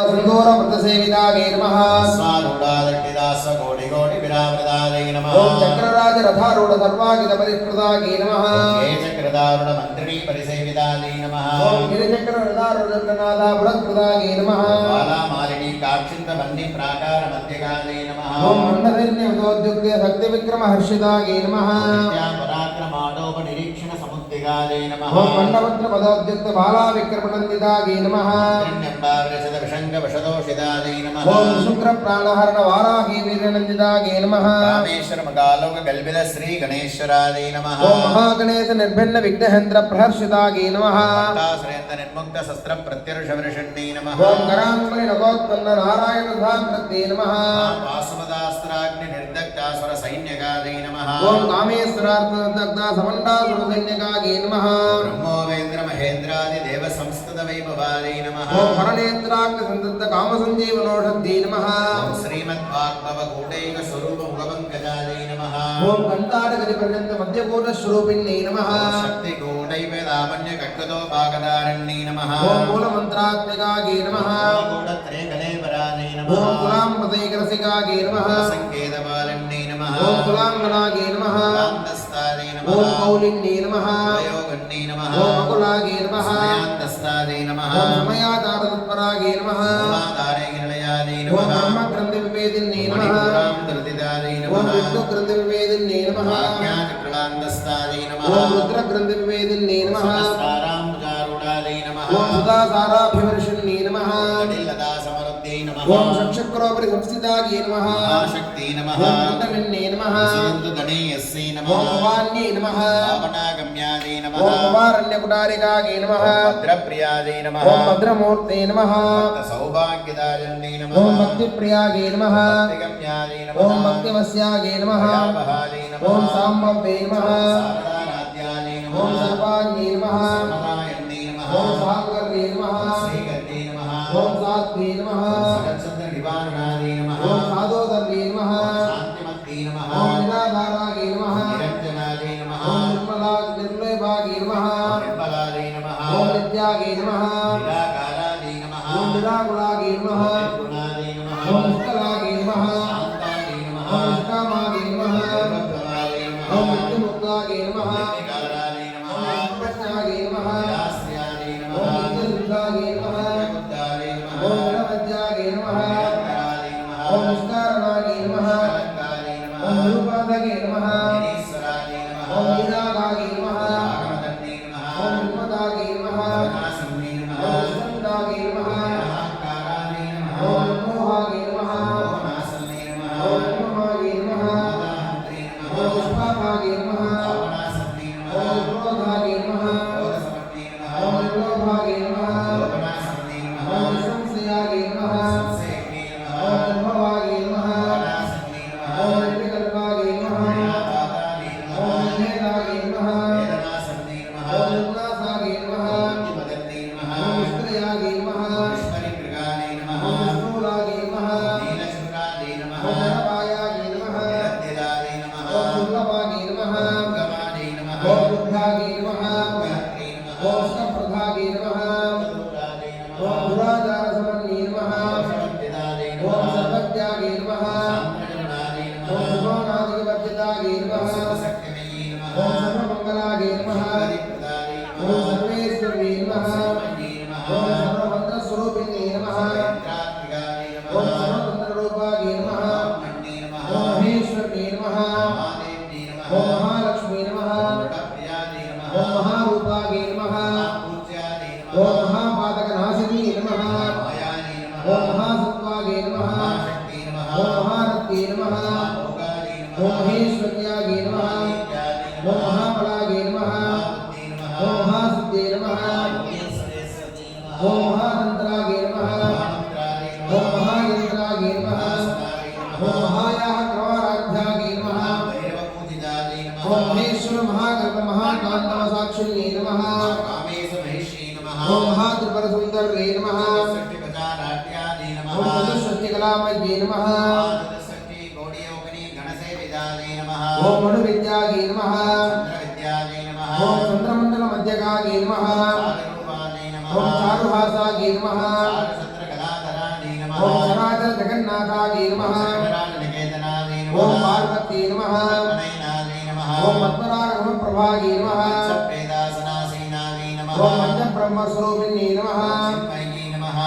सिंदूर व्रतसेवितायै नमः स्वारूढादट्टिदास कोटि कोटि विरामृतायै नमः ओम चक्रराज रथारूढ़ सर्वागित परिष्कृतायै नमः ये चक्रधारुण मंत्रिणी परिसेवितायै नमः ओम गिरिचक्र रथारूढ़ गणनाथ पुरस्कृतायै नमः बाला मालिनी काक्षिंत बन्नी प्राकार मध्यकायै नमः ओम मंडलन्य उद्योग्य शक्ति विक्रम हर्षितायै नमः नित्या पराक्रमाडोप निरीक्षण समुद्दिगायै नमः ओम मंडपत्र पदोद्युक्त बाला विक्रमनंदितायै नमः त्रिण्यम्बावृषद विषंग वशदोषितायै नमः ओम शुक्र प्राणहरण वाराही वीरनंदितायै नमः रामेश्वर मगालोक गल्बिद श्री गणेश्वरायै नमः ओम महागणेश निर्भिन्न विघ्नहंत्र प्रहर्षितायै नमः सुरेंद्र निर्मुक्त शस्त्र प्रत्यर्ष वृषण्यै नमः ओम करांबुलि नभोत्पन्न नारायण धात्रते नमः वासुमदास्त्राग्नि निर्दग्धासुर सैन्यकायै नमः ओम कामेश्वरार्थ दग्धा समंडासुर सैन्यकायै नमः ब्रह्मोवेन्द्र महेन्द्रादि देव संस्कृत वैभवायै नमः ओम हरणेत्राग्नि संदत्त काम संजीवनोषधे नमः ओम श्रीमद्भागवत कूटैक स्वरूप मुखपंकजायै नमः ओम कंटाटगति पर्यंत मध्यकोट स्वरूपिण्यै नमः शक्ति कूटैव दामन्य कट्कतो भागदारण्यै नमः ओम मूल मंत्रात्मिकायै नमः कूटत्रे कलेवरायै नमः ओम कुलांपदैक रसिकायै नमः संकेतपालन्यै नमः ओम कुलांगनायै नमः कान्तस्तायै नमः ओम कौलिन्यै नमः वयोगण्यै नमः ओम अकुलायै नमः समयान्तस्तायै नमः ओम समयातारतत्परायै नमः मूलाधारे गिरणयायै ओम नमः ब्रह्म ग्रंथि विवेदिन्यै नमः मणिपुरां दुर्दिदायै ओम नमः विष्णु ग्रंथि विवेदिन्यै नमः आज्ञाचक्रान्तस्तायै नमः ओम रुद्र ग्रंथि विवेदिन्यै नमः सहस्रारां भुजारूढायै नमः ओम सुधासाराभिवर्षिण्यै नमः कटिलता समरुद्ध्यै नमः ओम चक्षुक्रोपरि संस्थितायै नमः महाशक्त्यै नमः ओम कुण्डलिन्यै नमः सुदन्तधनेयस्यै नमः ओम भवान्यै नमः पावनागम्यायै नमः ओम कुमारण्यकुटारिकायै नमः भद्रप्रियायै नमः ओम भद्रमूर्ते नमः सौभाग्यदायिन्यै नमः ओम भक्तिप्रियायै नमः भक्तिगम्यायै नमः ओम भक्तिवस्यायै नमः भयावहायै नमः ओम साम्भवे नमः शारदाराध्यायै नमः ओम सर्वाण्यै नमः समनायन्यै नमः ओम सागर्ये नमः श्रीगन्धे नमः ओम साध्वे नमः सरच्चन्द्र निवारणायै नमः ओम साधोदर्ये नमः शान्तिमत्यै नमः ओम निराधारायै नमः निरञ्जनायै नमः ओम निर्मलायै नमः निर्मलायै नमः ओम नित्यायै नमः निराकारायै नमः ओम निराकुलायै नमः निर्गुणायै नमः ओम निष्कलायै नमः शान्तायै नमः ओम निष्कामायै नमः निर्भद्रवायै नमः ओम नित्यमुक्तायै नमः निर्विकारायै नमः ओम निष्पन्नायै नमः निराश्रयायै ओम नमः नित्यसिद्धायै नमः नित्यबुद्धायै नमः ओम निरवध्यायै नमः निरन्तरायै नमः ओम निष्कारणायै नमः निष्कलङ्कायै नमः ओम निरुपाधके नमः निरीश्वरायै नमः ओम निरागायै नमः भागवतन्यै नमः ओम निपदायै नमः करुणासन्यै नमः ओम निष्कन्दायै नमः निराकारायै नमः ओम निर्मोहायै नमः मोहनासन्यै नमः ओम निर्ममायै नमः मोदाहन्त्यै नमः ओम निष्पापायै नमः पावनासन्यै नमः ओम निर्क्रोधायै नमः क्रोधसमन्यै नमः ओम निर्लोभायै नमः लोभनासन्यै नमः ओम निसंशयायै नमः संशयज्ञै नमः ओम निर्भवायै नमः मोहनासन्यै नमः ओम निर्विकल्पायै नमः निरापादायै नमः ओम निर्भेदायै नमः वेदनासन्यै नमः ओम निर्नाशायै नमः बुद्धिमदन्यै नमः ओम निष्क्रियायै नमः विष्मरिमृगायै नमः ओम निष्ठूरायै नमः नीलशुक्रायै नमः ओम नरपायायै नमः निरद्यदायै नमः ओम दुर्लभायै नमः दुर्गमायै नमः ओम बुद्ध्यायै नमः गात्रे नमः ओम सप्रधायै नमः चतुरायै नमः ओम दुराचारसमन्ये नमः सर्वज्ञदायै ओम नमः सर्वज्ञायै नमः शान्तिगुणायै ओम नमः सुभानादिवर्जितायै नमः सर्वशक्तिमयी नमः ओम सर्वमङ्गलायै नमः श्रीपरिप्रदायै ओम नमः सर्वेश्वर्यै नमः सर्वमयी नमः ओम सर्वमन्त्रस्वरूपिण्यै नमः सर्वेन्द्रात्मिकायै नमः ओम सर्वतन्त्ररूपायै नमः ब्रह्मण्यै नमः ओम महेश्वर्यै नमः महादेव्यै नमः ओम महालक्ष्मी नमः प्रियायै नमः ओम महारूपायै नमः पूज्यायै ओम नमः महापातकनाशिनी नमः मायायै नमः ओम महासत्त्वायै नमः महाशक्त्यै नमः ओम महारत्यै नमः महाभोगायै ओम नमः महेश्वर्यायै नमः महाविद्यायै ओम नमः महाबलायै नमः महाबुद्ध्यै नमः ओम महासिद्ध्यै नमः महायोगेश्वरेश्वर्यै नमः ओम महातन्त्रायै नमः महामन्त्रायै नमः ओम महायन्त्रायै नमः महासुरायै नमः ओम महायाः क्रमाराध्यायै नमः भैरवपूजितायै नमः ओम महेश्वर महाकल्प महाकान्तम साक्षिण्यै नमः कामेश महिषी नमः ओम महात्रिपुरसुन्दर्यै नमः षष्टिभुजाराध्यायै नमः ओम चतुष्षष्टिकलामय्यै नमः चतुष्षष्टि गौडीयोगिनी गणसेवितायै नमः ओम मनुविद्यायै नमः चन्द्रविद्यायै नमः ओम चन्द्रमण्डलमध्यगायै नमः चारुरूपायै नमः ओम चारुहासायै नमः चारुचन्द्रकलाधरायै శ్రీనాథాయ నమః सकलराजनिकेतनाय ఓం नमः పార్వతీ నమః पद्मनयनाय नमः ఓం పద్మనాభ ప్రభాయ నమః सप्रेदासनासीनाय नमः ఓం పంచ బ్రహ్మ స్వరూపిణీ నమః चिन्मयी नमः